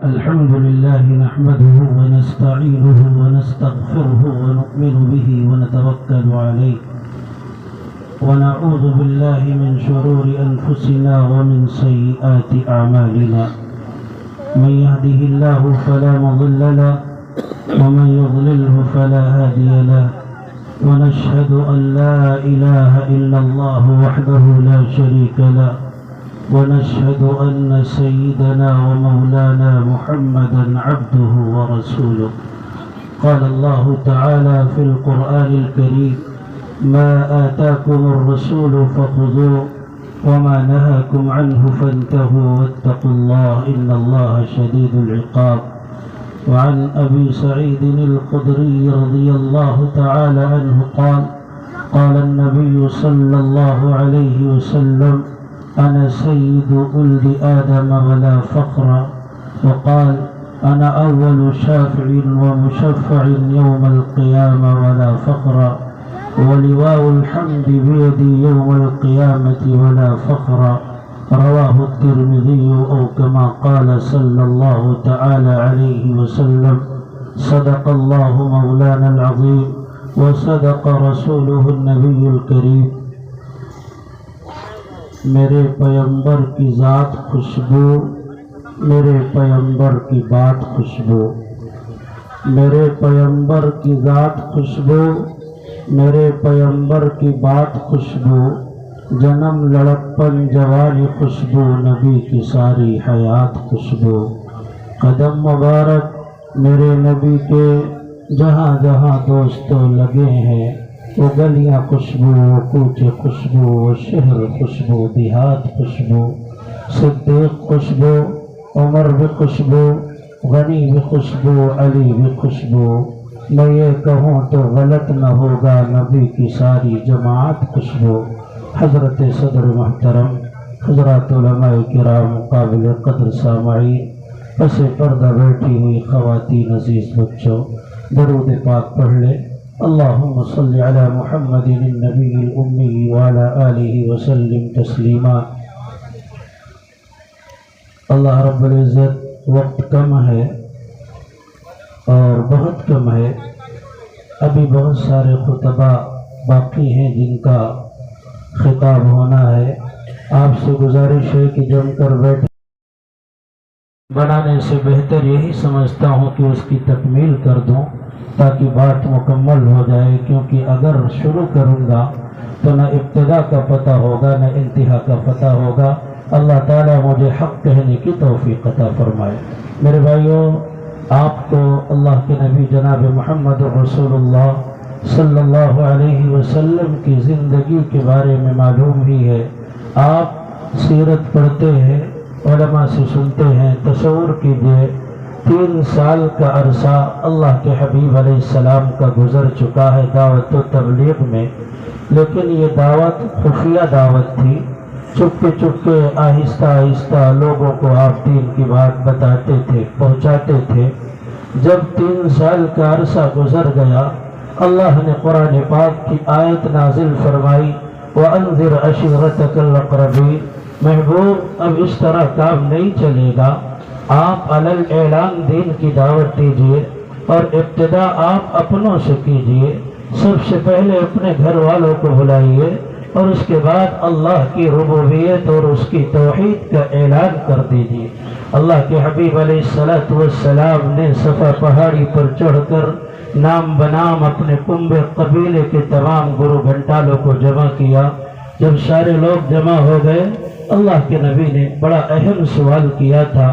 الحمد لله نحمده ونستعينه ونستغفره ونؤمن به ونتوكل عليه ونعوذ بالله من شرور أنفسنا ومن سيئات أعمالنا من يهده الله فلا مضل له ومن يضلله فلا هادي له ونشهد أن لا إله إلا الله وحده لا شريك له ونشهد أن سيدنا ومولانا محمدا عبده ورسوله قال الله تعالى في القرآن الكريم ما آتاكم الرسول فخذوه وما نهاكم عنه فانتهوا واتقوا الله إن الله شديد العقاب وعن أبي سعيد الخدري رضي الله تعالى عنه قال النبي صلى الله عليه وسلم أنا سيد ولد آدم ولا فخر وقال أنا أول شافع ومشفع يوم القيامة ولا فخر ولواء الحمد بيدي يوم القيامة ولا فخر رواه الترمذي أو كما قال صلى الله تعالى عليه وسلم صدق الله مولانا العظيم وصدق رسوله النبي الكريم میرے پیمبر کی ذات خوشبو میرے پیمبر کی بات خوشبو میرے پیمبر کی ذات خوشبو میرے پیمبر کی بات خوشبو جنم لڑکپن جوانی خوشبو نبی کی ساری حیات خوشبو قدم مبارک میرے نبی کے جہاں جہاں دوستوں لگے ہیں وہ گلیاں خوشبو وہ کوچے خوشبو وہ شہر خوشبو دیہات خوشبو صدیق خوشبو عمر بھی خوشبو غنی بھی خوشبو علی بھی خوشبو میں یہ کہوں تو غلط نہ ہوگا نبی کی ساری جماعت خوشبو حضرت صدر محترم حضرات علماء کرام قابل قدر سامعین پس پردہ بیٹھی ہوئی خواتین عزیز بچوں درود پاک پڑھ لیں اللهم صل على محمد النبي الأمي وعلى آله وسلم تسلیما اللہ رب العزت وقت کم ہے اور بہت کم ہے، ابھی بہت سارے خطبہ باقی ہیں جن کا خطاب ہونا ہے۔ آپ سے گزارش ہے کہ جم کر بیٹھے بنانے سے بہتر یہی سمجھتا ہوں کہ اس کی تکمیل کر دوں تاکہ بات مکمل ہو جائے، کیونکہ اگر شروع کروں گا تو نہ ابتدا کا پتہ ہوگا نہ انتہا کا پتہ ہوگا۔ اللہ تعالیٰ مجھے حق کہنے کی توفیق عطا فرمائے۔ میرے بھائیوں، آپ کو اللہ کے نبی جناب محمد رسول اللہ صلی اللہ علیہ وسلم کی زندگی کے بارے میں معلوم ہی ہے۔ آپ سیرت پڑھتے ہیں، علماء سے سنتے ہیں۔ تصور کیجئے 3 سال کا عرصہ اللہ کے حبیب علیہ السلام کا گزر چکا ہے دعوت و تبلیغ میں، لیکن یہ دعوت خفیہ دعوت تھی۔ چپکے چپکے آہستہ آہستہ لوگوں کو آپ دین کی بات بتاتے تھے، پہنچاتے تھے۔ جب 3 سال کا عرصہ گزر گیا، اللہ نے قرآن پاک کی آیت نازل فرمائی وَأَنذِرْ عَشِيرَتَكَ الْأَقْرَبِينَ۔ محبوب، اب اس طرح کام نہیں چلے گا، آپ علل اعلان دین کی دعوت دیجئے اور ابتدا آپ اپنوں سے کیجئے۔ سب سے پہلے اپنے گھر والوں کو بلائیے اور اس کے بعد اللہ کی ربوبیت اور اس کی توحید کا اعلان کر دیجئے۔ اللہ کے حبیب علیہ السلام نے صفا پہاڑی پر چڑھ کر نام بنام اپنے کنبے قبیلے کے تمام گرو گھنٹالوں کو جمع کیا۔ جب سارے لوگ جمع ہو گئے، اللہ کے نبی نے بڑا اہم سوال کیا تھا۔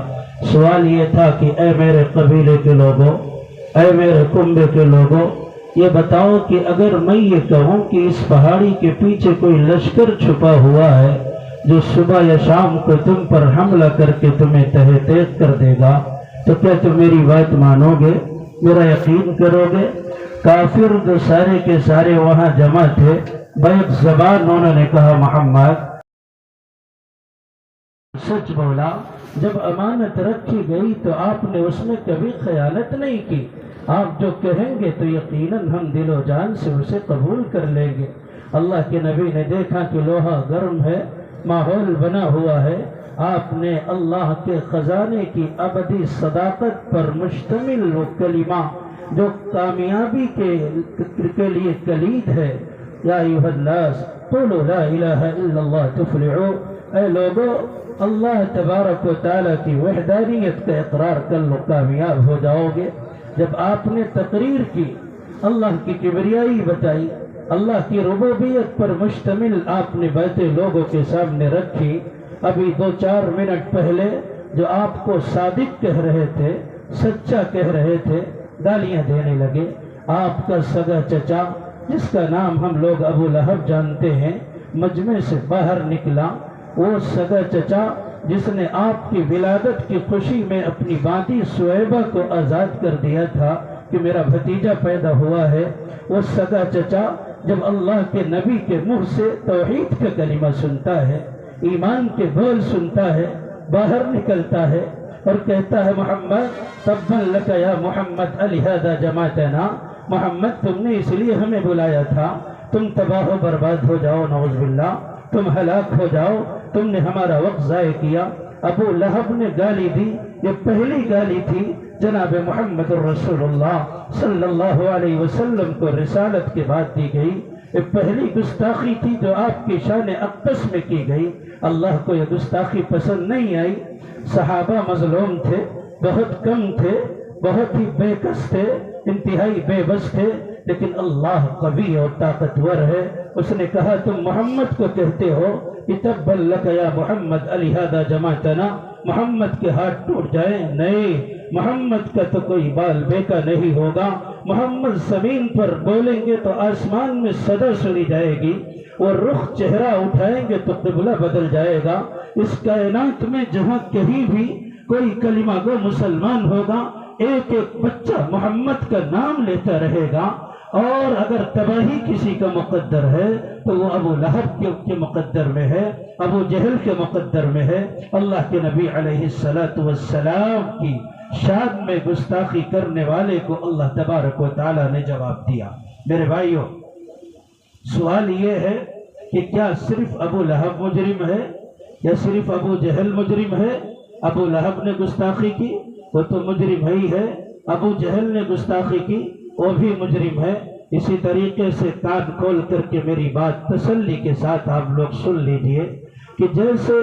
سوال یہ تھا کہ اے میرے قبیلے کے لوگوں، اے میرے کنبے کے لوگوں، یہ بتاؤ کہ اگر میں یہ کہوں کہ اس پہاڑی کے پیچھے کوئی لشکر چھپا ہوا ہے جو صبح یا شام کو تم پر حملہ کر کے تمہیں تہہ تیغ کر دے گا، تو کیا تم میری بات مانو گے، میرا یقین کرو گے؟ کافر جو سارے کے سارے وہاں جمع تھے، بیک زبان انہوں نے کہا محمد سچ بولا۔ جب امانت رکھی گئی تو آپ نے اس میں کبھی خیانت نہیں کی۔ آپ جو کہیں گے تو یقیناً ہم دل و جان سے اسے قبول کر لیں گے۔ اللہ کے نبی نے دیکھا کہ لوہا گرم ہے، ماحول بنا ہوا ہے، آپ نے اللہ کے خزانے کی ابدی صداقت پر مشتمل وہ کلمہ جو کامیابی کے لیے کلید ہے، یا ایھا الناس قولوا لا الہ الا اللہ تفلحوا، اے لوگو اللہ تبارک و تعالیٰ کی وحدانیت کا اقرار کر لو، کامیاب ہو جاؤ گے۔ جب آپ نے تقریر کی، اللہ کی کبریائی بتائی، اللہ کی ربوبیت پر مشتمل آپ نے باتیں لوگوں کے سامنے رکھی، ابھی 2-4 منٹ پہلے جو آپ کو صادق کہہ رہے تھے، سچا کہہ رہے تھے، گالیاں دینے لگے۔ آپ کا سگا چچا جس کا نام ہم لوگ ابو لہب جانتے ہیں، مجمع سے باہر نکلا، وہ سگا چچا جس نے آپ کی ولادت کی خوشی میں اپنی باندی سویبہ کو آزاد کر دیا تھا کہ میرا بھتیجا پیدا ہوا ہے، وہ سگا چچا جب اللہ کے نبی کے منہ سے توحید کا کلمہ سنتا ہے، ایمان کے بول سنتا ہے، باہر نکلتا ہے اور کہتا ہے محمد تبا لک یا محمد لہذا جمعتنا، محمد تم نے اس لیے ہمیں بلایا تھا، تم تباہ و برباد ہو جاؤ، نعوذ باللہ تم ہلاک ہو جاؤ، تم نے ہمارا وقت ضائع کیا۔ ابو لہب نے گالی دی، یہ پہلی گالی تھی جناب محمد رسول اللہ صلی اللہ علیہ وسلم کو رسالت کے بعد دی گئی، یہ پہلی گستاخی تھی جو آپ کی شان اقدس میں کی گئی۔ اللہ کو یہ گستاخی پسند نہیں آئی۔ صحابہ مظلوم تھے، بہت کم تھے، بہت ہی بے کس تھے، انتہائی بے بس تھے، لیکن اللہ قوی اور طاقتور ہے۔ اس نے کہا تم محمد کو کہتے ہو کہ تبا لک یا محمد لہذا جمعتنا، محمد کے ہاتھ ٹوٹ جائیں، نہیں، محمد کا تو کوئی بال بیکا نہیں ہوگا۔ محمد زمین پر بولیں گے تو آسمان میں صدا سنی جائے گی، اور رخ چہرہ اٹھائیں گے تو قبلہ بدل جائے گا۔ اس کائنات میں جہاں کہیں بھی کوئی کلمہ گو مسلمان ہوگا، ایک ایک بچہ محمد کا نام لیتا رہے گا، اور اگر تباہی کسی کا مقدر ہے تو وہ ابو لہب کے مقدر میں ہے، ابو جہل کے مقدر میں ہے۔ اللہ کے نبی علیہ السلام کی شان میں گستاخی کرنے والے کو اللہ تبارک و تعالیٰ نے جواب دیا۔ میرے بھائیوں، سوال یہ ہے کہ کیا صرف ابو لہب مجرم ہے یا صرف ابو جہل مجرم ہے؟ ابو لہب نے گستاخی کی، وہ تو مجرم ہی ہے، ابو جہل نے گستاخی کی، وہ بھی مجرم ہے۔ اسی طریقے سے کان کھول کر کے میری بات تسلی کے ساتھ آپ لوگ سن لیجئے کہ جیسے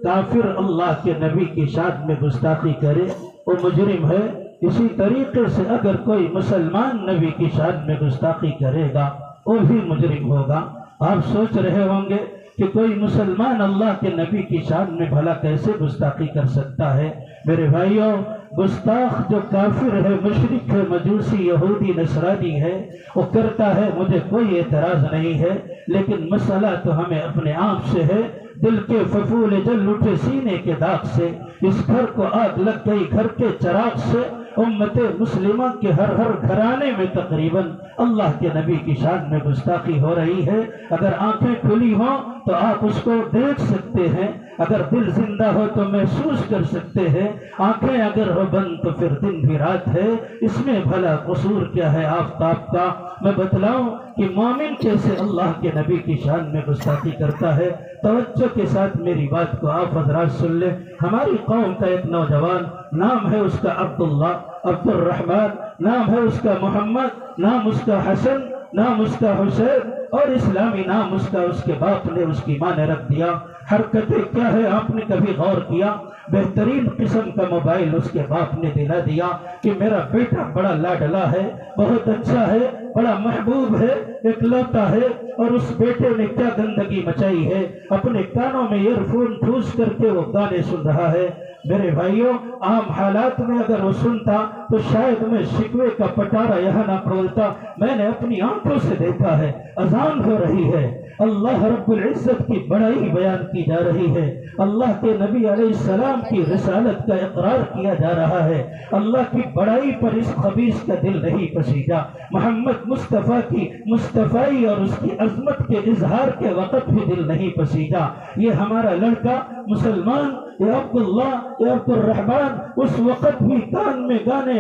کافر اللہ کے نبی کی شان میں گستاخی کرے وہ مجرم ہے، اسی طریقے سے اگر کوئی مسلمان نبی کی شان میں گستاخی کرے گا وہ بھی مجرم ہوگا۔ آپ سوچ رہے ہوں گے کہ کوئی مسلمان اللہ کے نبی کی شان میں بھلا کیسے گستاخی کر سکتا ہے؟ میرے بھائیوں، گستاخ جو کافر ہے، مشرک ہے، مجوسی، یہودی، نصرانی ہے، وہ کرتا ہے، مجھے کوئی اعتراض نہیں ہے، لیکن مسئلہ تو ہمیں اپنے آپ سے ہے۔ دل کے ففول جل اٹھے سینے کے داغ سے، اس گھر کو آگ لگ گئی گھر کے چراغ سے، امت مسلمہ کے ہر گھرانے میں تقریباً اللہ کے نبی کی شان میں گستاخی ہو رہی ہے۔ اگر آنکھیں کھلی ہوں تو آپ اس کو دیکھ سکتے ہیں، اگر دل زندہ ہو تو محسوس کر سکتے ہیں، آنکھیں اگر ہو بند تو پھر دن بھی رات ہے، اس میں بھلا قصور کیا ہے آفتاب کا؟ میں بتلاؤں کہ مومن کیسے اللہ کے نبی کی شان میں گستاخی کرتا ہے۔ توجہ کے ساتھ میری بات کو آپ حضرات سن لیں۔ ہماری قوم کا ایک نوجوان، نام ہے اس کا عبداللہ، عبد الرحمن، نام ہے اس کا محمد، نام اس کا حسن، نام اس کا حسین، اور اسلامی نام اس کا اس کے باپ نے، اس کی ماں نے رکھ دیا۔ حرکتیں کیا ہے آپ نے کبھی غور کیا؟ بہترین قسم کا موبائل اس کے باپ نے دلا دیا کہ میرا بیٹا بڑا لاڈلا ہے، بہت اچھا ہے، بڑا محبوب ہے، اکلوتا ہے، اور اس بیٹے نے کیا گندگی مچائی ہے، اپنے کانوں میں ایئر فون ٹھوس کر کے وہ گانے سن رہا ہے۔ میرے بھائیوں، عام حالات میں اگر وہ سنتا تو شاید میں شکوے کا پٹارا یہاں نہ کھولتا۔ میں نے اپنی آنکھوں سے دیکھا ہے، اذان ہو رہی ہے، اللہ رب العزت کی بڑائی بیان کی جا رہی ہے، اللہ کے نبی علیہ السلام کی رسالت کا اقرار کیا جا رہا ہے۔ اللہ کی بڑائی پر اس خبیث کا دل نہیں پسیجا۔ محمد مصطفیٰ کی مصطفیٰ اور اس کی عظمت کے اظہار کے وقت بھی دل نہیں پسیجا۔ یہ ہمارا لڑکا مسلمان اے عبداللہ اے عبدالرحمان اس وقت بھی کان میں گانے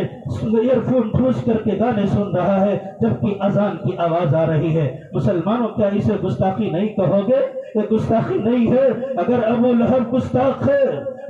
ایئر فون ٹھوس کر کے گانے سن رہا ہے جبکہ اذان کی آواز آ رہی ہے۔ مسلمانوں کیا اسے گستاخی نہیں کہو گے؟ یہ گستاخی نہیں ہے؟ اگر ابو لہب گستاخ ہے،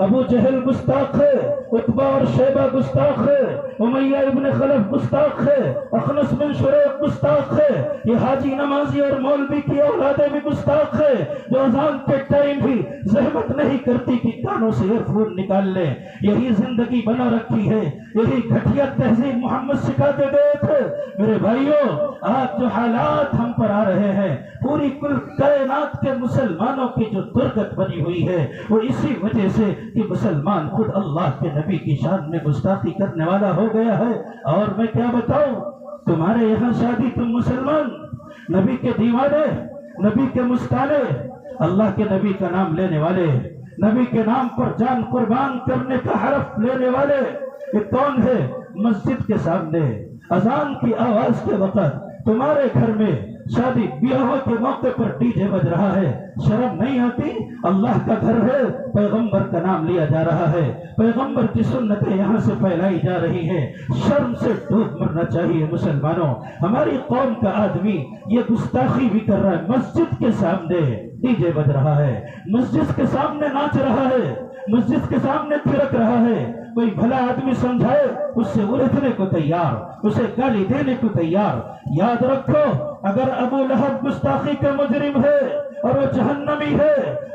ابو جہل گستاخ ہے، عتبہ اور شیبہ گستاخ ہے، امیہ ابن خلف گستاخ ہے، اخنس بن شریق گستاخ ہے، یہ حاجی نمازی اور مولوی کی اولادیں بھی گستاخ ہے جو اذان کے ٹائم بھی زحمت نہیں کرتی کہ کانوں سے ایئر فون نکال لیں۔ یہی زندگی بنا رکھی ہے، یہی گھٹیا تہذیب محمد سکھاتے گئے تھے۔ میرے بھائیوں، آج جو حالات ہم پر آ رہے ہیں، پوری کل کائنات کے مسلمانوں کی جو درگت بنی ہوئی ہے وہ اسی وجہ سے کہ مسلمان خود اللہ کے نبی کی شان میں گستاخی کرنے والا ہو گیا ہے۔ اور میں کیا بتاؤں، تمہارے یہاں شادی تم مسلمان، نبی کے دیوانے، نبی کے مستانے، اللہ کے نبی کا نام لینے والے، نبی کے نام پر جان قربان کرنے کا حرف لینے والے، یہ کون ہے؟ مسجد کے سامنے اذان کی آواز کے وقت تمہارے گھر میں شادی بیاہوں کے موقع پر ڈی جے بج رہا ہے، شرم نہیں آتی؟ اللہ کا گھر ہے، پیغمبر کا نام لیا جا رہا ہے، پیغمبر کی سنتیں یہاں سے پھیلائی جا رہی ہیں، شرم سے ڈوب مرنا چاہیے مسلمانوں۔ ہماری قوم کا آدمی یہ گستاخی بھی کر رہا ہے، مسجد کے سامنے ڈی جے بج رہا ہے، مسجد کے سامنے ناچ رہا ہے، مسجد کے سامنے تھرک رہا ہے۔ کوئی بھلا آدمی سمجھائے اس سے الجھنے کو تیار، اسے گالی دینے کو تیار۔ یاد رکھو، اگر ابو لہب گستاخی کا مجرم ہے اور وہ جہنمی ہے،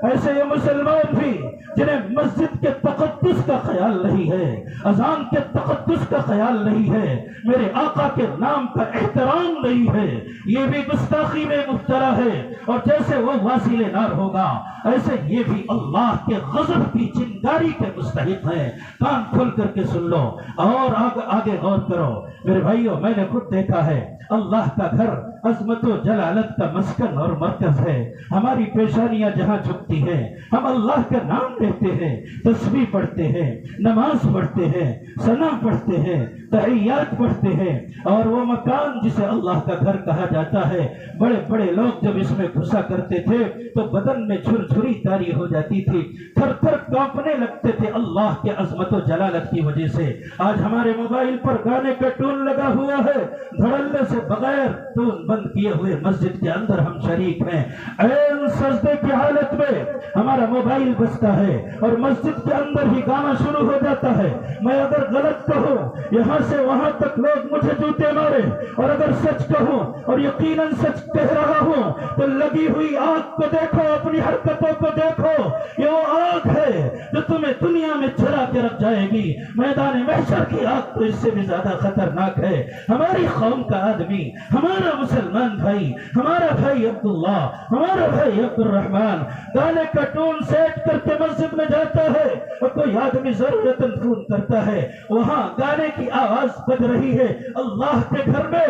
ایسے یہ مسلمان بھی جنہیں مسجد کے تقدس کا خیال نہیں ہے، اذان کے تقدس کا خیال نہیں ہے، میرے آقا کے نام کا احترام نہیں ہے، یہ بھی گستاخی میں مبتلا ہے۔ اور جیسے وہ واصل نار ہوگا، ایسے یہ بھی اللہ کے غضب کی چنگاری کے مستحق ہے۔ کان کھول کر کے سن لو اور آگے غور کرو۔ میرے بھائیوں، میں نے خود دیکھا ہے، اللہ کا گھر عظمت و جلالت کا مسکن اور مرکز ہے۔ ہماری پیشانیاں جہاں جھکتی ہیں، ہم اللہ کا نام لیتے ہیں، تسبیح پڑھتے ہیں، نماز پڑھتے ہیں، ثنا پڑھتے ہیں، تحیات پڑھتے ہیں، اور وہ مکان جسے اللہ کا گھر کہا جاتا ہے، بڑے بڑے لوگ جب اس میں گھسا کرتے تھے تو بدن میں جھرجھری طاری ہو جاتی تھی، تھر تھر کانپنے لگتے تھے اللہ کے عظمت و جلالت کی وجہ سے۔ آج ہمارے موبائل پر گانے کا ٹون لگا ہوا ہے، دھڑلے سے بغیر ٹون بند کیے ہوئے مسجد کے اندر ہم شریک ہیں، عین سجدے کی حالت میں ہمارا موبائل بجتا ہے اور مسجد کے اندر ہی گانا شروع ہو جاتا ہے۔ میں اگر غلط کہوں، یہاں سے وہاں تک لوگ مجھے جوتے مارے، اور اگر سچ کہوں اور یقیناً سچ کہہ رہا ہوں تو لگی ہوئی آگ کو دیکھو، اپنی حرکتوں کو دیکھو، یہ وہ آگ ہے جو تمہیں دنیا میں جلا کے رکھ جائے گی۔ میدان محشر کی آگ تو اس سے بھی زیادہ خطرناک ہے۔ ہماری قوم کا آدمی، ہمارا مسلمان بھائی، ہمارا بھائی عبداللہ، ہمارا بھائی عبدالرحمان گانے کا ٹون سیٹ کر کے مسجد میں جاتا ہے، اور کوئی آدمی ضرورتاً فون کرتا ہے، وہاں گانے کی آواز بج رہی ہے۔ اللہ کے گھر میں،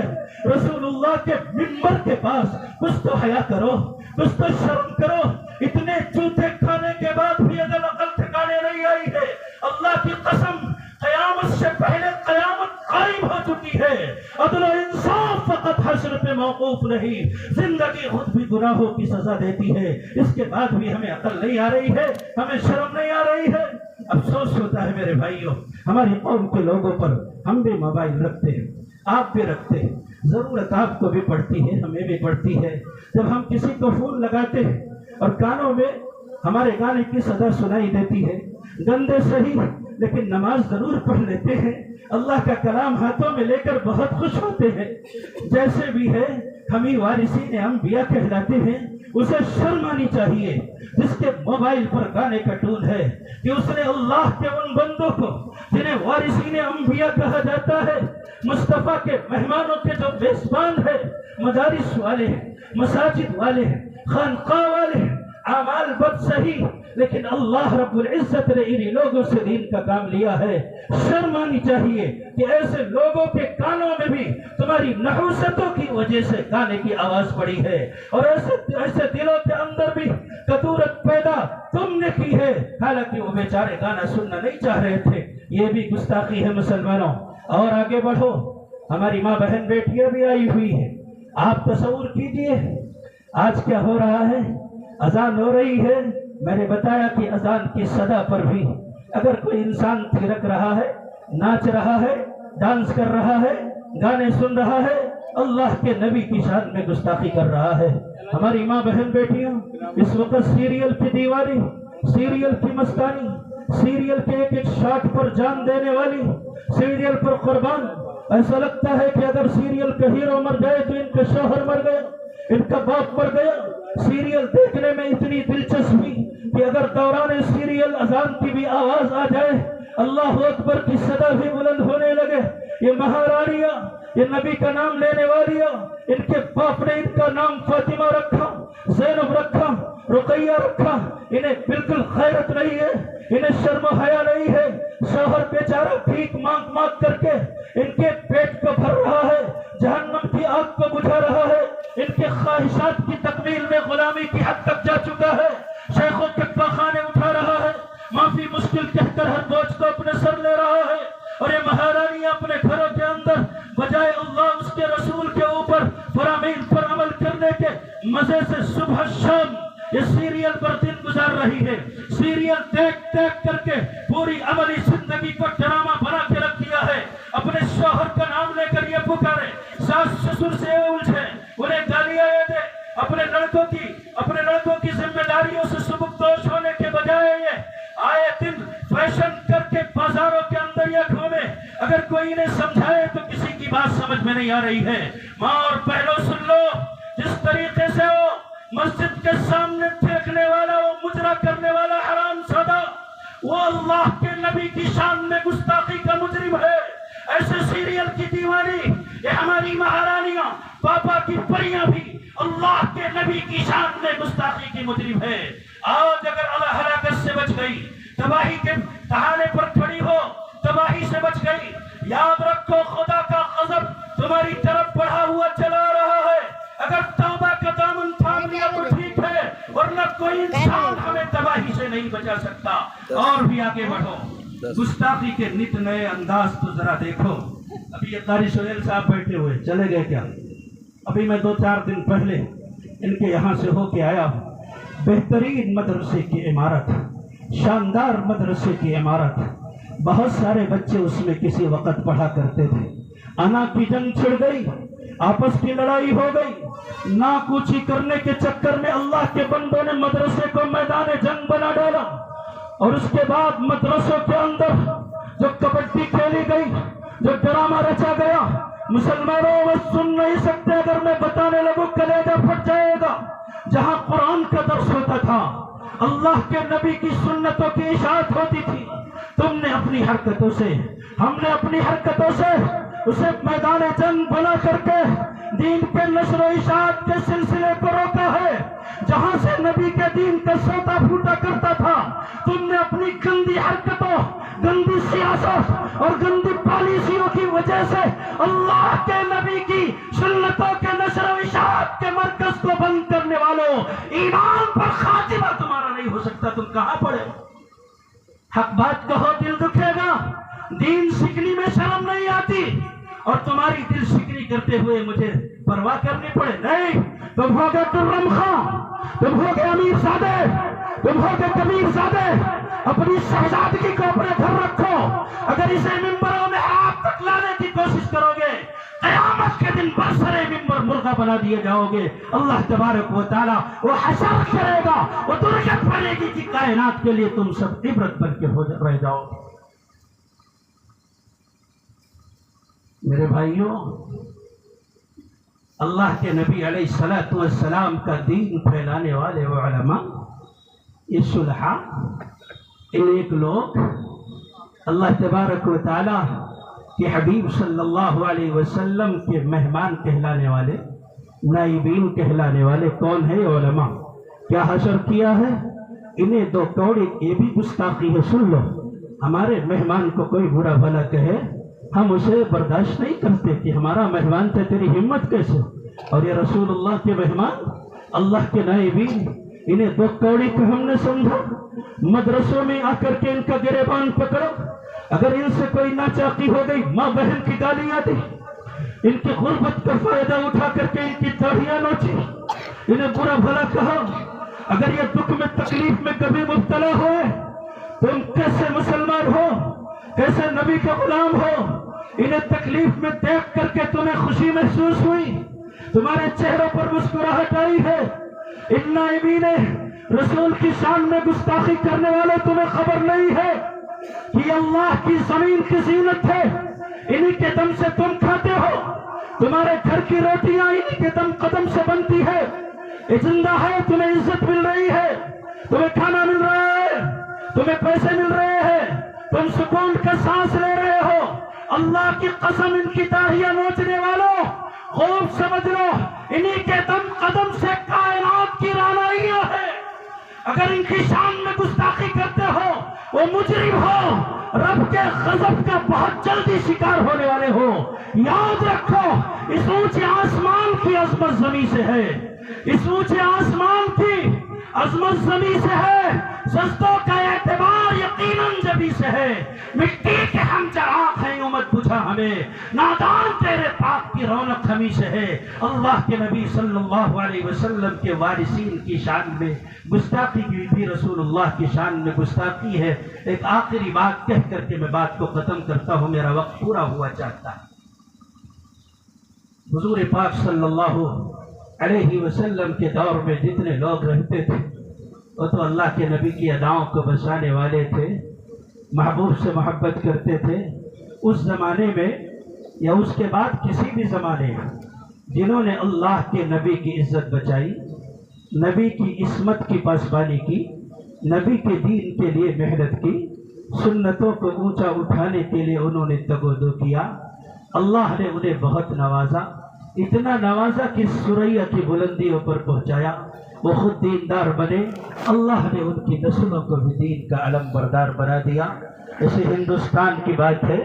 رسول اللہ کے منبر کے پاس کچھ تو حیا کرو، کچھ تو شرم کرو۔ اتنے جوتے کھانے کے بعد بھی اگر عقل ٹھکانے نہیں آئی ہے، اللہ کی قسم قیامت سے پہلے قیامت قائم ہو چکی ہے۔ عدل و انصاف فقط حشر پہ موقوف نہیں، زندگی خود بھی گناہوں کی سزا دیتی ہے۔ اس کے بعد بھی ہمیں عقل نہیں آ رہی ہے، ہمیں شرم نہیں آ رہی ہے۔ افسوس ہوتا ہے میرے بھائیوں، ہماری قوم کے لوگوں پر۔ ہم بھی موبائل رکھتے ہیں، آپ بھی رکھتے ہیں، ضرورت آپ کو بھی پڑتی ہے، ہمیں بھی پڑتی ہے۔ جب ہم کسی کو فون لگاتے ہیں اور کانوں میں ہمارے گانے کی صدا سنائی دیتی ہے، گندے صحیح لیکن نماز ضرور پڑھ لیتے ہیں، اللہ کا کلام ہاتھوں میں لے کر بہت خوش ہوتے ہیں، جیسے بھی ہے ہم ہی وارثین انبیاء کہلاتے ہیں۔ اسے شرم آنی چاہیے جس کے موبائل پر گانے کا ٹون ہے، کہ اس نے اللہ کے ان بندوں کو جنہیں وارثین انبیاء کہا جاتا ہے، مصطفیٰ کے مہمانوں کے جو میزبان ہے، مدارس والے ہیں، مساجد والے ہیں، خانقاہ والے ہیں، اعمال بد صحیح، لیکن اللہ رب العزت نے انہی لوگوں سے دین کا کام لیا ہے۔ شرم آنی چاہیے کہ ایسے لوگوں کے کانوں میں بھی تمہاری نحوستوں کی وجہ سے گانے کی آواز پڑی ہے، اور ایسے دلوں کے اندر بھی کدورت پیدا تم نے کی ہے، حالانکہ وہ بیچارے گانا سننا نہیں چاہ رہے تھے۔ یہ بھی گستاخی ہے مسلمانوں۔ اور آگے بڑھو، ہماری ماں بہن بیٹیاں بھی آئی ہوئی ہیں۔ آپ تصور کیجئے آج کیا ہو رہا ہے، اذان ہو رہی ہے، میں نے بتایا کہ اذان کی صدا پر بھی اگر کوئی انسان تھرک رہا ہے، ناچ رہا ہے، ڈانس کر رہا ہے، گانے سن رہا ہے، اللہ کے نبی کی شان میں گستاخی کر رہا ہے۔ ہماری ماں بہن بیٹیاں اس وقت سیریل کی دیوانی، سیریل کی مستانی، سیریل کے ایک ایک شاٹ پر جان دینے والی، سیریل پر قربان۔ ایسا لگتا ہے کہ اگر سیریل کا ہیرو مر جائے تو ان کا شوہر مر گیا، ان کا باپ مر گیا۔ سیریل دیکھنے میں اتنی دلچسپی کہ اگر دوران سیریل اذان کی بھی آواز آ جائے، اللہ اکبر کی صدا بھی بلند ہونے لگے، یہ مہارانیاں، یہ نبی کا نام لینے والیاں، ان کے باپ نے ان کا نام فاطمہ رکھا، زینب رکھا، رقیہ رکھا، انہیں بالکل غیرت نہیں ہے، انہیں شرم و حیا نہیں ہے۔ شوہر بیچارہ بھیک مانگ مانگ کر کے ان کے پیٹ کو بھر رہا ہے، جہنم کی آگ کو بجھا رہا ہے، ان کے خواہشات کی تکمیل میں غلامی کی حد تک جا چکا ہے، شیخوں کے پاخانے اٹھا رہا ہے، معافی مشکل کہہ کر ہر بوجھ کو اپنے سر لے رہا ہے، اور یہ مہارانیاں اپنے گھروں کے اندر بجائے اللہ اس کے رسول کے اوپر فرامین پر عمل کرنے کے مزے سے صبح شام یہ سیریل پر دن گزار رہی ہے۔ سیریل دیکھ دیکھ کر کے پوری عملی زندگی کو ڈرامہ بنا کے رکھ دیا ہے۔ اپنے شوہر کا نام لے کر یہ پکارے، ساس سسر سے الجھے، انہیں گالیاں دے، اپنے لڑکوں کی ذمہ داریوں سے سبکدوش ہونے کے بجائے یہ آئے دن فیشن کر کے بازاروں کے اندر یہ گھومے۔ اگر کوئی انہیں سمجھائے تو کسی کی بات سمجھ میں نہیں آ رہی ہے۔ ماں اور بہنوں سن لو، جس طریقے سے وہ مسجد کے سامنے پھینکنے والا، وہ مجرا کرنے والا حرام زادہ، وہ اللہ کے نبی کی شان میں گستاخی کا مجرم ہے۔ ایسے سیریل کی دیوانی، یہ ہماری مہارانیاں، پاپا کی پریاں بھی اللہ کے نبی کی شان میں گستاخی کی مجرم ہے۔ آج اگر اللہ ہلاکت سے بچ گئی، تباہی کے تہانے پر کھڑی ہو، تباہی سے بچ گئی، یاد رکھو خدا کا غضب تمہاری طرف بڑھا ہوا چلا رہا ہے۔ اگر توبہ کا دامن تھام لیا تو ٹھیک ہے، ورنہ کوئی انسان ہمیں تباہی سے نہیں بچا سکتا۔ اور بھی آگے بڑھو، گستاخی کے نت نئے انداز تو ذرا دیکھو۔ ابھی یہ قاری سہیل صاحب بیٹھے ہوئے چلے گئے کیا؟ ابھی میں 2-4 دن پہلے ان کے یہاں سے ہو کے آیا ہوں۔ بہترین مدرسے کی عمارت، شاندار مدرسے کی عمارت، بہت سارے بچے اس میں کسی وقت پڑھا کرتے تھے۔ انا کی جنگ چھڑ گئی، آپس کی لڑائی ہو گئی، ناکوچی کرنے کے چکر میں اللہ کے بندوں نے مدرسے کو میدان جنگ بنا ڈالا، اور اس کے بعد مدرسوں کے اندر جو کبڈی کھیلی گئی، جو ڈرامہ رچا گیا، مسلمانوں وہ سن نہیں سکتے اگر میں بتانے لگوں کلیجہ پھٹ جائے گا۔ جہاں قرآن کا درس ہوتا تھا، اللہ کے نبی کی سنتوں کی اشاعت ہوتی تھی، تم نے اپنی حرکتوں سے، ہم نے اپنی حرکتوں سے اسے میدان جنگ بنا کر کے دین کے نشر و اشاعت کے سلسلے کو روکا ہے۔ جہاں سے نبی کے دین کا سوتا پھوٹا کرتا تھا، تم نے اپنی گندی حرکتوں، گندی سیاست اور گندی پالیسیوں کی وجہ سے اللہ کے نبی کی سنتوں کے نشر و اشاعت کے مرکز کو بند کرنے والوں، ایمان پر خاتمہ تمہارا نہیں ہو سکتا۔ تم کہاں پڑے؟ حق بات کہو، دل دکھے گا۔ دین سیکھنے میں شرم نہیں آتی، اور تمہاری دل شکنی کرتے ہوئے مجھے پرواہ کرنی پڑے؟ نہیں، تم ہو گے کرم خان، تم ہو گے امیر زادے، تم ہو گے کبیر زادے۔ اپنی شہزادگی کو اپنے گھر رکھو۔ اگر اسے ممبروں میں آپ تک لانے کی کوشش کرو گے، قیامت کے دن برسرے ممبر مرغا بنا دیے جاؤ گے۔ اللہ تبارک و تعالیٰ وہ حشر کرے گا، وہ درجت پڑے گی کہ کائنات کے لیے تم سب عبرت بن کے رہ جاؤ گے۔ میرے بھائیوں، اللہ کے نبی علیہ الصلوۃ والسلام کا دین پھیلانے والے علماء، یہ صلحاء، ایک لوگ اللہ تبارک و تعالی کے حبیب صلی اللہ علیہ وسلم کے مہمان کہلانے والے، نائبین کہلانے والے کون ہے؟ علماء۔ کیا حشر کیا ہے؟ انہیں 2 کوڑے، یہ بھی گستاخی ہے۔ سن لو، ہمارے مہمان کو کوئی برا بھلا کہے، ہم اسے برداشت نہیں کرتے کہ ہمارا مہمان تھے، تیری ہمت کیسے؟ اور یہ رسول اللہ کے مہمان، اللہ کے نائبین، انہیں 2 کوڑی کو ہم نے سمجھا۔ مدرسوں میں آ کر کے ان کا گریبان پکڑو، اگر ان سے کوئی ناچاقی ہو گئی، ماں بہن کی گالیاں دی، ان کی غربت کا فائدہ اٹھا کر کے ان کی داڑھیاں نوچی، انہیں برا بھلا کہا، اگر یہ دکھ میں تکلیف میں کبھی مبتلا ہوئے، تم کیسے مسلمان ہو، کیسے نبی کا غلام ہو؟ انہیں تکلیف میں دیکھ کر کے تمہیں خوشی محسوس ہوئی، تمہارے چہروں پر مسکراہٹ آئی ہے۔ ان نائبین رسول کی شان میں گستاخی کرنے والے تمہیں خبر نہیں ہے کہ یہ اللہ کی زمین کی زینت ہے، انہی کے دم سے تم کھاتے ہو، تمہارے گھر کی روٹیاں انہی کے دم قدم سے بنتی ہے، یہ زندہ ہے، تمہیں عزت مل رہی ہے، تمہیں کھانا مل رہا ہے، تمہیں پیسے مل رہے ہیں، تم سکون کا سانس لے رہے ہو۔ اللہ کی قسم، ان کی داڑھیاں نوچنے والوں خوب سمجھ لو، انہی کے دم قدم سے کائنات کی رانائیاں ہے۔ اگر ان کی شان میں گستاخی کرتے ہو، وہ مجرم ہو، رب کے غضب کا بہت جلدی شکار ہونے والے ہو۔ یاد رکھو، اس اونچے آسمان کی عظمت زمین سے ہے، اس اونچے آسمان کی عظمت زمین سے ہے، سجدوں کا اعتبار یقیناً جبی سے ہے۔ مٹی کے ہم چراغ ہیں، امت بجھا ہمیں، نادان تیرے پاک کی رونق ہمیں سے ہے۔ اللہ کے نبی صلی اللہ علیہ وسلم کے وارثین کی شان میں گستاخی کی بھی رسول اللہ کی شان میں گستاخی ہے۔ ایک آخری بات کہہ کر کے میں بات کو ختم کرتا ہوں، میرا وقت پورا ہوا چاہتا ہے۔ حضور پاک صلی اللہ علیہ وسلم کے دور میں جتنے لوگ رہتے تھے وہ تو اللہ کے نبی کی اداؤں کو بچانے والے تھے، محبوب سے محبت کرتے تھے۔ اس زمانے میں یا اس کے بعد کسی بھی زمانے میں جنہوں نے اللہ کے نبی کی عزت بچائی، نبی کی عصمت کی پاسبانی کی، نبی کے دین کے لیے محنت کی، سنتوں کو اونچا اٹھانے کے لیے انہوں نے تگ و دو کیا، اللہ نے انہیں بہت نوازا، اتنا نوازا کہ سریا کی بلندیوں پر پہنچایا، وہ خود دیندار بنے، اللہ نے ان کی نسلوں کو بھی دین کا علم بردار بنا دیا۔ اسے ہندوستان کی بات ہے،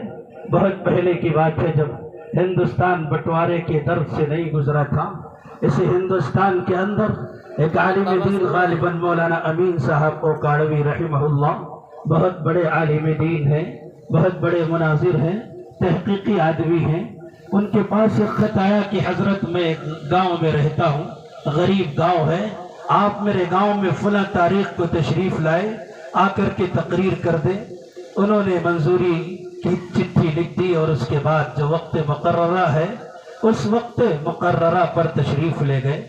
بہت پہلے کی بات ہے، جب ہندوستان بٹوارے کے درد سے نہیں گزرا تھا۔ اسے ہندوستان کے اندر ایک عالم دین غالباً مولانا امین صاحب اوکاڑوی رحمہ اللہ، بہت بڑے عالم دین ہیں، بہت بڑے مناظر ہیں، تحقیقی آدمی ہیں۔ ان کے پاس ایک خط آیا کہ حضرت میں ایک گاؤں میں رہتا ہوں، غریب گاؤں ہے، آپ میرے گاؤں میں فلاں تاریخ کو تشریف لائے، آ کر کے تقریر کر دیں۔ انہوں نے منظوری کی چٹھی لکھ دی اور اس کے بعد جو وقت مقررہ ہے اس وقت مقررہ پر تشریف لے گئے۔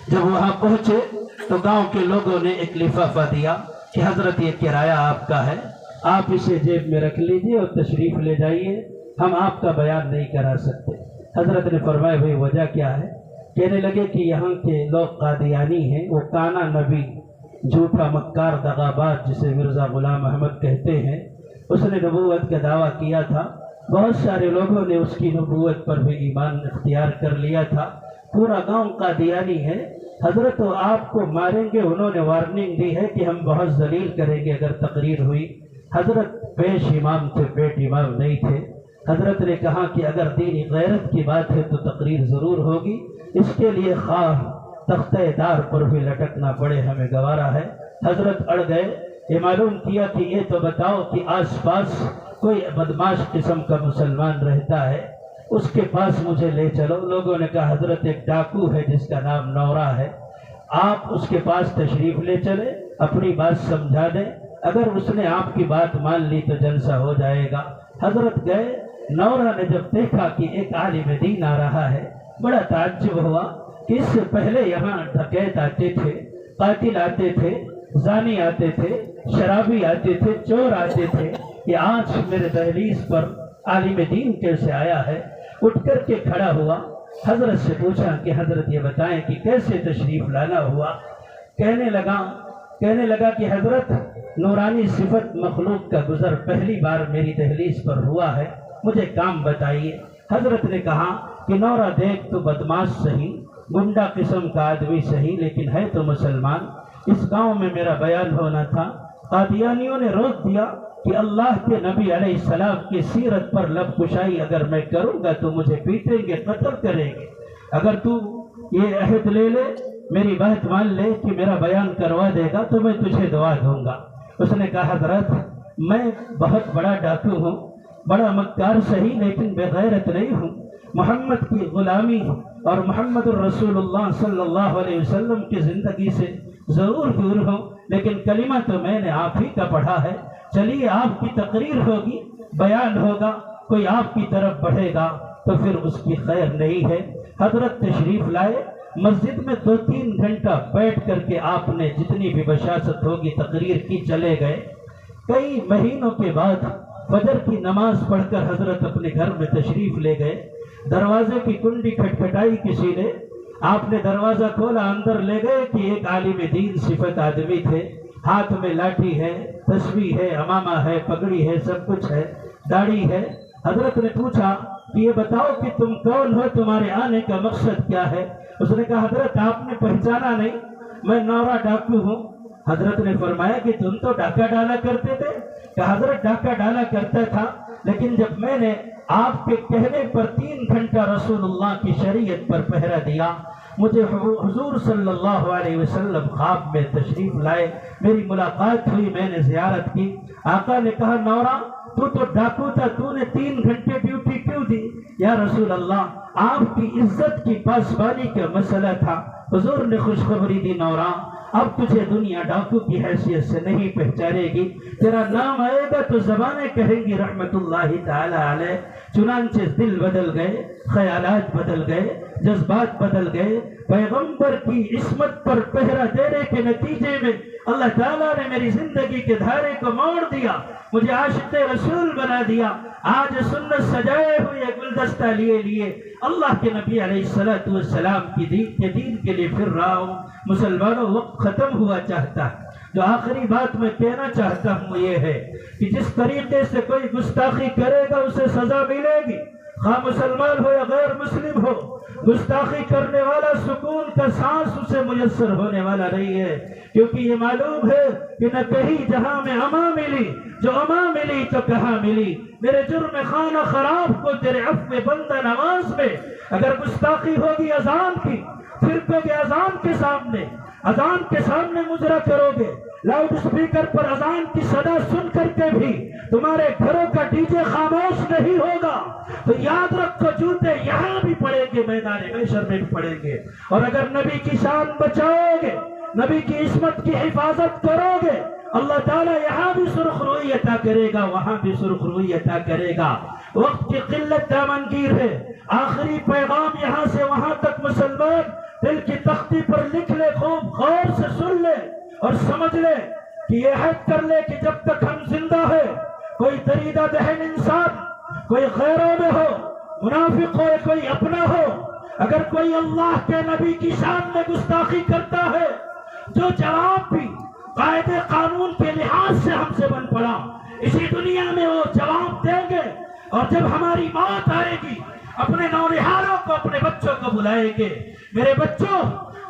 جب وہاں پہنچے تو گاؤں کے لوگوں نے ایک لفافہ دیا کہ حضرت یہ کرایہ آپ کا ہے، آپ اسے جیب میں رکھ لیجئے اور تشریف لے جائیے، ہم آپ کا بیان نہیں کرا سکتے۔ حضرت نے فرمایا بھائی وجہ کیا ہے؟ کہنے لگے کہ یہاں کے لوگ قادیانی ہیں، وہ کانا نبی، جھوٹا مکار دغاباز جسے مرزا غلام احمد کہتے ہیں، اس نے نبوت کا دعویٰ کیا تھا، بہت سارے لوگوں نے اس کی نبوت پر بھی ایمان اختیار کر لیا تھا، پورا گاؤں قادیانی ہے، حضرت تو آپ کو ماریں گے، انہوں نے وارننگ دی ہے کہ ہم بہت ذلیل کریں گے اگر تقریر ہوئی۔ حضرت پیش امام تھے، پیٹ امام نہیں تھے۔ حضرت نے کہا کہ اگر دینی غیرت کی بات ہے تو تقریر ضرور ہوگی، اس کے لیے خواہ تختہ دار پر بھی لٹکنا پڑے ہمیں گوارا ہے۔ حضرت اڑ گئے، یہ معلوم کیا کہ یہ تو بتاؤ کہ آس پاس کوئی بدماش قسم کا مسلمان رہتا ہے، اس کے پاس مجھے لے چلو۔ لوگوں نے کہا حضرت ایک ڈاکو ہے جس کا نام نورا ہے، آپ اس کے پاس تشریف لے چلے، اپنی بات سمجھا دیں، اگر اس نے آپ کی بات مان لی تو جلسہ ہو جائے گا۔ حضرت گئے، نورا نے جب دیکھا کہ ایک عالم دین آ رہا ہے، بڑا تعجب ہوا کہ اس سے پہلے یہاں ڈکیت آتے تھے، قاتل آتے تھے، زانی آتے تھے، شرابی آتے تھے، چور آتے تھے، کہ آج میرے دہلیز پر عالم دین کیسے آیا ہے؟ اٹھ کر کے کھڑا ہوا، حضرت سے پوچھا کہ حضرت یہ بتائیں کہ کیسے تشریف لانا ہوا؟ کہنے لگا کہ حضرت نورانی صفت مخلوق کا گزر پہلی بار میری دہلیز پر ہوا ہے، مجھے کام بتائیے۔ حضرت نے کہا کہ نورا دیکھ تو بدماش صحیح، گنڈا قسم کا آدمی صحیح، لیکن ہے تو مسلمان، اس گاؤں میں میرا بیان ہونا تھا، قادیانیوں نے روک دیا کہ اللہ کے نبی علیہ السلام کی سیرت پر لب کشائی اگر میں کروں گا تو مجھے پیٹیں گے، قتل کریں گے، اگر تو یہ عہد لے لے، میری بات مان لے کہ میرا بیان کروا دے گا تو میں تجھے دعا دوں گا۔ اس نے کہا حضرت میں بہت بڑا ڈاکو ہوں، بڑا مکار صحیح، لیکن بے غیرت نہیں ہوں، محمد کی غلامی اور محمد الرسول اللہ صلی اللہ علیہ وسلم کی زندگی سے ضرور دور ہو، لیکن کلمہ تو میں نے آپ ہی کا پڑھا ہے، چلیے آپ کی تقریر ہوگی، بیان ہوگا، کوئی آپ کی طرف بڑھے گا تو پھر اس کی خیر نہیں ہے۔ حضرت تشریف لائے، مسجد میں 2-3 گھنٹہ بیٹھ کر کے آپ نے جتنی بھی بشاشت ہوگی تقریر کی، چلے گئے۔ کئی مہینوں کے بعد فجر کی نماز پڑھ کر حضرت اپنے گھر میں تشریف لے گئے۔ دروازے کی کنڈی کھٹکھٹائی کسی نے، آپ نے دروازہ کھولا، اندر لے گئے کہ ایک عالم دین صفت آدمی تھے، ہاتھ میں لاٹھی ہے، تسبیح ہے، امامہ ہے، پگڑی ہے، سب کچھ ہے، داڑھی ہے۔ حضرت نے پوچھا کہ یہ بتاؤ کہ تم کون ہو، تمہارے آنے کا مقصد کیا ہے؟ اس نے کہا حضرت آپ نے پہچانا نہیں، میں نورا ڈاکو ہوں۔ حضرت نے فرمایا کہ تم تو ڈاکہ ڈالا کرتے تھے؟ کہ حضرت ڈاکہ ڈالا کرتا تھا، لیکن جب میں نے آپ کے کہنے پر 3 گھنٹہ رسول اللہ کی شریعت پر پہرا دیا، مجھے حضور صلی اللہ علیہ وسلم خواب میں تشریف لائے، میری ملاقات ہوئی، میں نے زیارت کی۔ آقا نے کہا نورا تو ڈاکو تھا، تو نے 3 گھنٹے ڈیوٹی کیوں دی؟ یا رسول اللہ آپ کی عزت کی پاسبانی کا مسئلہ تھا۔ حضور نے خوشخبری دی، نورا اب تجھے دنیا ڈاکو کی حیثیت سے نہیں پہچانے گی، تیرا نام آئے گا تو زبانیں کہیں گی رحمت اللہ تعالی علیہ۔ چنانچہ دل بدل گئے، خیالات بدل گئے، جذبات بدل گئے۔ پیغمبر کی عصمت پر پہرا دینے کے نتیجے میں اللہ تعالیٰ نے میری زندگی کے دھارے کو موڑ دیا، مجھے عاشق رسول بنا دیا۔ آج سنت سجائے ہوئے گلدستہ لیے اللہ کے نبی علیہ السلام کی دین کے لیے پھر رہا ہوں۔ مسلمانوں، وقت ختم ہوا چاہتا ہے۔ جو آخری بات میں کہنا چاہتا ہوں یہ ہے کہ جس طریقے سے کوئی گستاخی کرے گا اسے سزا ملے گی، خواہ مسلمان ہو یا غیر مسلم ہو۔ گستاخی کرنے والا سکون کا سانس اسے میسر ہونے والا نہیں ہے، کیونکہ یہ معلوم ہے کہ نہ کہیں جہاں میں امان ملی، جو امان ملی تو کہاں ملی۔ میرے جرم خانہ خراب کو تیرے عفو بندہ نواز میں اگر گستاخی ہوگی اذان کی، پھر کہ اذان کے سامنے مجرا کرو گے، لاؤڈ اسپیکر پر اذان کی صدا سن کر کے بھی تمہارے گھروں کا ڈی جے خاموش نہیں ہوگا، تو یاد رکھو جوتے یہاں بھی پڑیں گے، میدان محشر میں بھی پڑیں گے۔ اور اگر نبی کی شان بچاؤ گے، نبی کی عصمت کی حفاظت کرو گے، اللہ تعالیٰ یہاں بھی سرخ روئی عطا کرے گا، وہاں بھی سرخ روئی عطا کرے گا۔ وقت کی قلت دامنگیر ہے۔ آخری پیغام یہاں سے وہاں تک مسلمان دل کی تختی پر لکھ لے، خوب غور سے سن لے اور سمجھ لے کہ یہ عہد کر لے کہ جب تک ہم زندہ ہے، کوئی دریدہ دہن انسان، کوئی غیروں میں ہو، منافق ہو، کوئی اپنا ہو، اگر کوئی اللہ کے نبی کی شان میں گستاخی کرتا ہے، جو جواب بھی قائد قانون کے لحاظ سے ہم سے بن پڑا، اسی دنیا میں وہ جواب دیں گے، اور جب ہماری موت آئے گی اپنے نونہالوں کو، اپنے بچوں کو بلائیں گے، میرے بچوں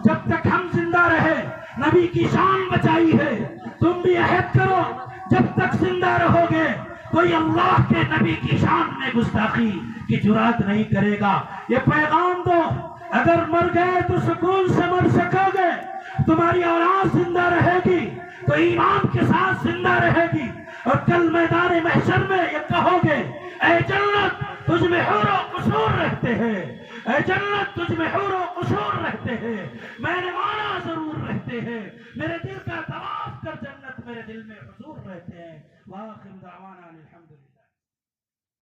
جب تک ہم زندہ رہے نبی کی شان بچائی ہے، تم بھی عہد کرو جب تک زندہ رہو گے کوئی اللہ کے نبی کی شان میں گستاخی کی جرات نہیں کرے گا۔ یہ پیغام دو، اگر مر گئے تو سکون سے مر سکو گے، تمہاری اولاد زندہ رہے گی تو ایمان کے ساتھ زندہ رہے گی، اور کل میدان محشر میں یہ کہو گے اے جنت تجھ میں حور و قصور رہتے ہیں، اے جنت تجھ میں حور و قصور رہتے ہیں، میں نے مانا ضرور رہتے ہیں، میرے دل کا طواف کر جنت میرے دل میں حضور رہتے ہیں۔ وآخر دعوانا الحمدللہ۔